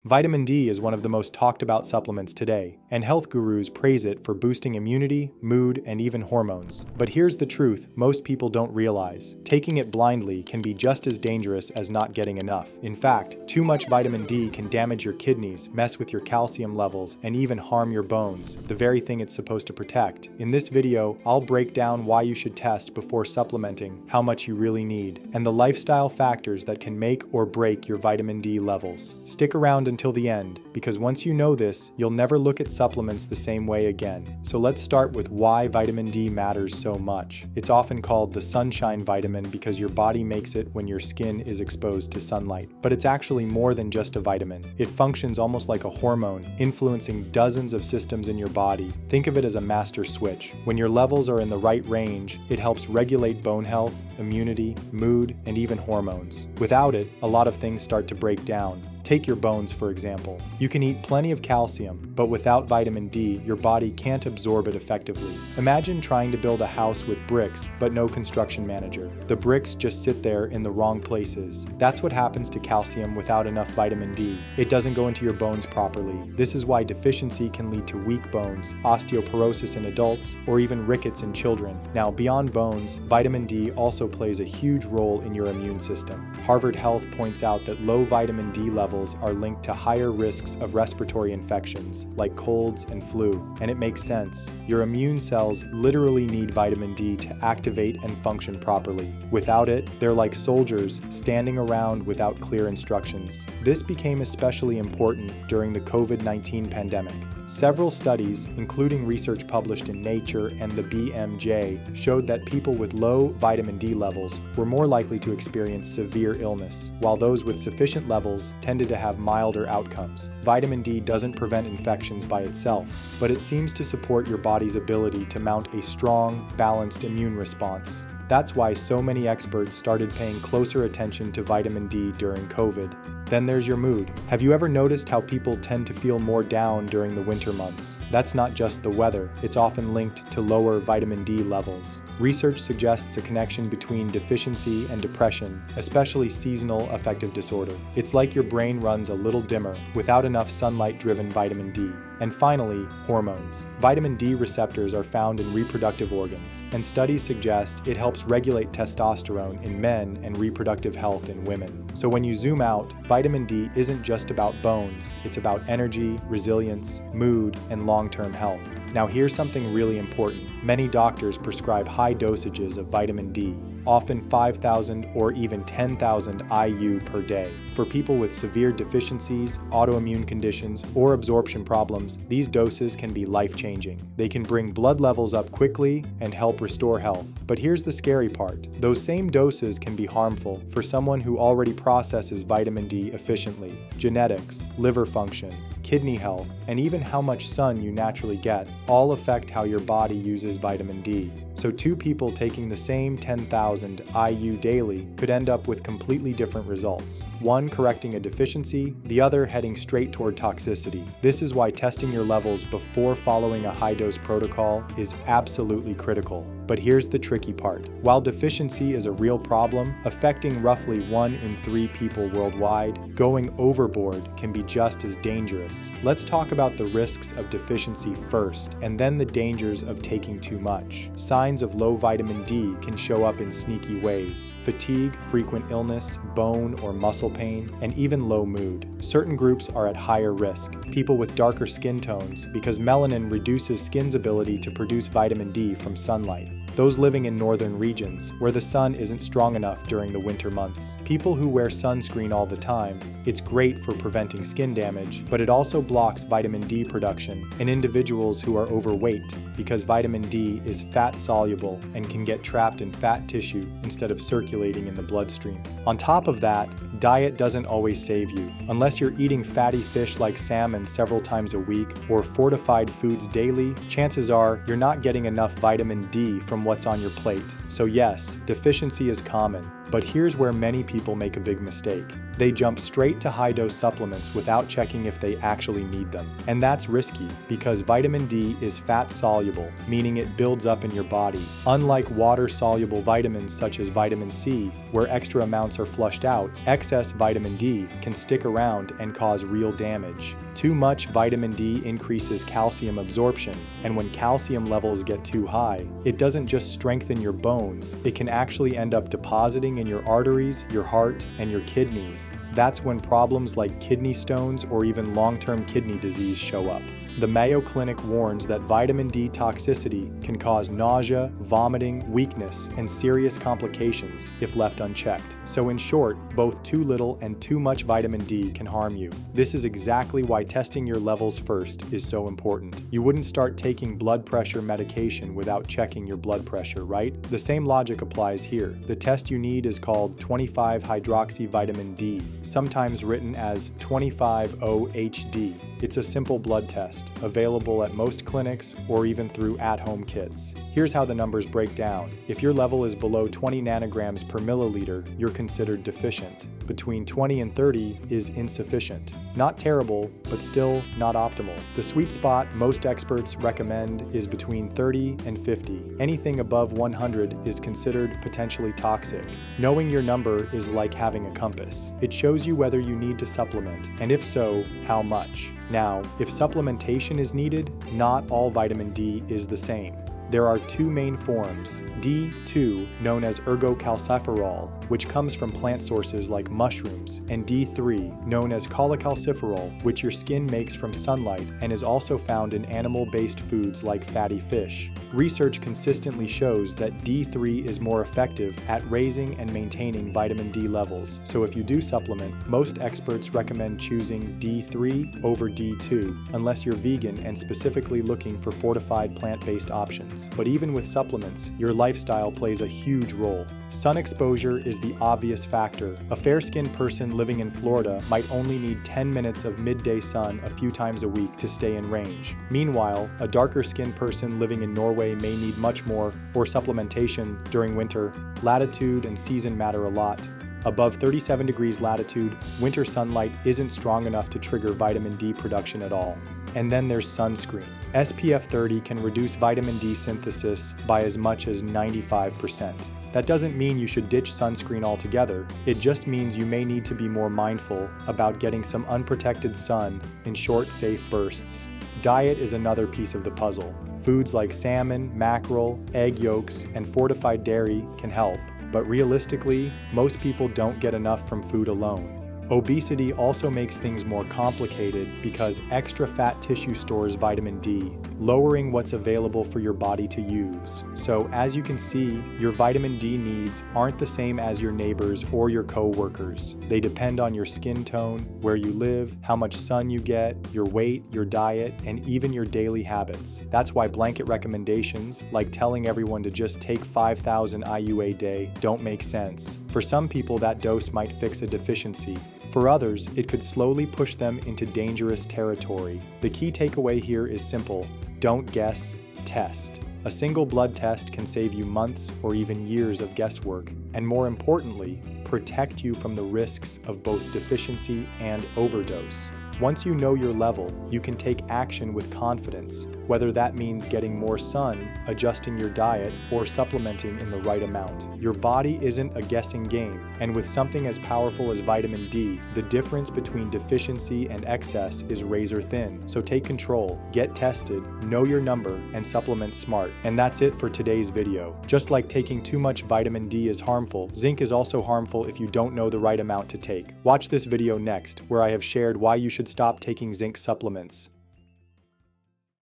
Vitamin D is one of the most talked about supplements today, and health gurus praise it for boosting immunity, mood, and even hormones. But here's the truth most people don't realize. Taking it blindly can be just as dangerous as not getting enough. In fact, too much vitamin D can damage your kidneys, mess with your calcium levels, and even harm your bones, the very thing it's supposed to protect. In this video, I'll break down why you should test before supplementing, how much you really need, and the lifestyle factors that can make or break your vitamin D levels. Stick around until the end, because once you know this, you'll never look at supplements the same way again. So let's start with why vitamin D matters so much. It's often called the sunshine vitamin because your body makes it when your skin is exposed to sunlight. But it's actually more than just a vitamin. It functions almost like a hormone, influencing dozens of systems in your body. Think of it as a master switch. When your levels are in the right range, it helps regulate bone health, immunity, mood, and even hormones. Without it, a lot of things start to break down. Take your bones, for example. You can eat plenty of calcium, but without vitamin D, your body can't absorb it effectively. Imagine trying to build a house with bricks, but no construction manager. The bricks just sit there in the wrong places. That's what happens to calcium without enough vitamin D. It doesn't go into your bones properly. This is why deficiency can lead to weak bones, osteoporosis in adults, or even rickets in children. Now, beyond bones, vitamin D also plays a huge role in your immune system. Harvard Health points out that low vitamin D levels are linked to higher risks of respiratory infections, like colds and flu. And it makes sense. Your immune cells literally need vitamin D to activate and function properly. Without it, they're like soldiers standing around without clear instructions. This became especially important during the COVID-19 pandemic. Several studies, including research published in Nature and the BMJ, showed that people with low vitamin D levels were more likely to experience severe illness, while those with sufficient levels tended to have milder outcomes. Vitamin D doesn't prevent infections by itself, but it seems to support your body's ability to mount a strong, balanced immune response. That's why so many experts started paying closer attention to vitamin D during COVID. Then there's your mood. Have you ever noticed how people tend to feel more down during the winter months? That's not just the weather, it's often linked to lower vitamin D levels. Research suggests a connection between deficiency and depression, especially seasonal affective disorder. It's like your brain runs a little dimmer without enough sunlight-driven vitamin D. And finally, hormones. Vitamin D receptors are found in reproductive organs, and studies suggest it helps regulate testosterone in men and reproductive health in women. So when you zoom out, vitamin D isn't just about bones, it's about energy, resilience, mood, and long-term health. Now here's something really important. Many doctors prescribe high dosages of vitamin D, often 5,000 or even 10,000 IU per day. For people with severe deficiencies, autoimmune conditions, or absorption problems, these doses can be life-changing. They can bring blood levels up quickly and help restore health. But here's the scary part. Those same doses can be harmful for someone who already processes vitamin D efficiently. Genetics, liver function, kidney health, and even how much sun you naturally get all affect how your body uses vitamin D. So two people taking the same 10,000 IU daily could end up with completely different results. One correcting a deficiency, the other heading straight toward toxicity. This is why testing your levels before following a high-dose protocol is absolutely critical. But here's the tricky part. While deficiency is a real problem, affecting roughly 1 in 3 people worldwide, going overboard can be just as dangerous. Let's talk about the risks of deficiency first, and then the dangers of taking too much. Signs of low vitamin D can show up in sneaky ways: fatigue, frequent illness, bone or muscle pain, and even low mood. Certain groups are at higher risk. People with darker skin tones, because melanin reduces skin's ability to produce vitamin D from sunlight. Those living in northern regions, where the sun isn't strong enough during the winter months. People who wear sunscreen all the time. It's great for preventing skin damage, but it also blocks vitamin D production in individuals who are overweight, because vitamin D is fat-soluble and can get trapped in fat tissue instead of circulating in the bloodstream. On top of that, diet doesn't always save you. Unless you're eating fatty fish like salmon several times a week or fortified foods daily, chances are you're not getting enough vitamin D from what's on your plate. So yes, deficiency is common, But here's where many people make a big mistake. They jump straight to high-dose supplements without checking if they actually need them. And that's risky because vitamin D is fat-soluble, meaning it builds up in your body. Unlike water-soluble vitamins such as vitamin C, where extra amounts are flushed out, excess vitamin D can stick around and cause real damage. Too much vitamin D increases calcium absorption, and when calcium levels get too high, it doesn't just strengthen your bones, it can actually end up depositing in your arteries, your heart, and your kidneys. That's when problems like kidney stones or even long-term kidney disease show up. The Mayo Clinic warns that vitamin D toxicity can cause nausea, vomiting, weakness, and serious complications if left unchecked. So in short, both too little and too much vitamin D can harm you. This is exactly why testing your levels first is so important. You wouldn't start taking blood pressure medication without checking your blood pressure, right? The same logic applies here. The test you need is called 25-hydroxyvitamin D, sometimes written as 25-OHD. It's a simple blood test, available at most clinics or even through at-home kits. Here's how the numbers break down. If your level is below 20 nanograms per milliliter, you're considered deficient. Between 20 and 30 is insufficient. Not terrible, but still not optimal. The sweet spot most experts recommend is between 30 and 50. Anything above 100 is considered potentially toxic. Knowing your number is like having a compass. It shows you whether you need to supplement, and if so, how much. Now, if supplementation is needed, not all vitamin D is the same. There are two main forms, D2, known as ergocalciferol, which comes from plant sources like mushrooms, and D3, known as cholecalciferol, which your skin makes from sunlight and is also found in animal-based foods like fatty fish. Research consistently shows that D3 is more effective at raising and maintaining vitamin D levels, so if you do supplement, most experts recommend choosing D3 over D2, unless you're vegan and specifically looking for fortified plant-based options. But even with supplements, your lifestyle plays a huge role. Sun exposure is the obvious factor. A fair-skinned person living in Florida might only need 10 minutes of midday sun a few times a week to stay in range. Meanwhile, a darker-skinned person living in Norway may need much more, or supplementation during winter. Latitude and season matter a lot. Above 37 degrees latitude, winter sunlight isn't strong enough to trigger vitamin D production at all. And then there's sunscreen. SPF 30 can reduce vitamin D synthesis by as much as 95%. That doesn't mean you should ditch sunscreen altogether, it just means you may need to be more mindful about getting some unprotected sun in short, safe bursts. Diet is another piece of the puzzle. Foods like salmon, mackerel, egg yolks, and fortified dairy can help, but realistically, most people don't get enough from food alone. Obesity also makes things more complicated because extra fat tissue stores vitamin D, lowering what's available for your body to use. So as you can see, your vitamin D needs aren't the same as your neighbors or your co-workers. They depend on your skin tone, where you live, how much sun you get, your weight, your diet, and even your daily habits. That's why blanket recommendations, like telling everyone to just take 5,000 IU a day, don't make sense. For some people, that dose might fix a deficiency. For others, it could slowly push them into dangerous territory. The key takeaway here is simple: don't guess, test. A single blood test can save you months or even years of guesswork, and more importantly, protect you from the risks of both deficiency and overdose. Once you know your level, you can take action with confidence, whether that means getting more sun, adjusting your diet, or supplementing in the right amount. Your body isn't a guessing game, and with something as powerful as vitamin D, the difference between deficiency and excess is razor thin. So take control, get tested, know your number, and supplement smart. And that's it for today's video. Just like taking too much vitamin D is harmful, zinc is also harmful if you don't know the right amount to take. Watch this video next, where I have shared why you should stop taking zinc supplements.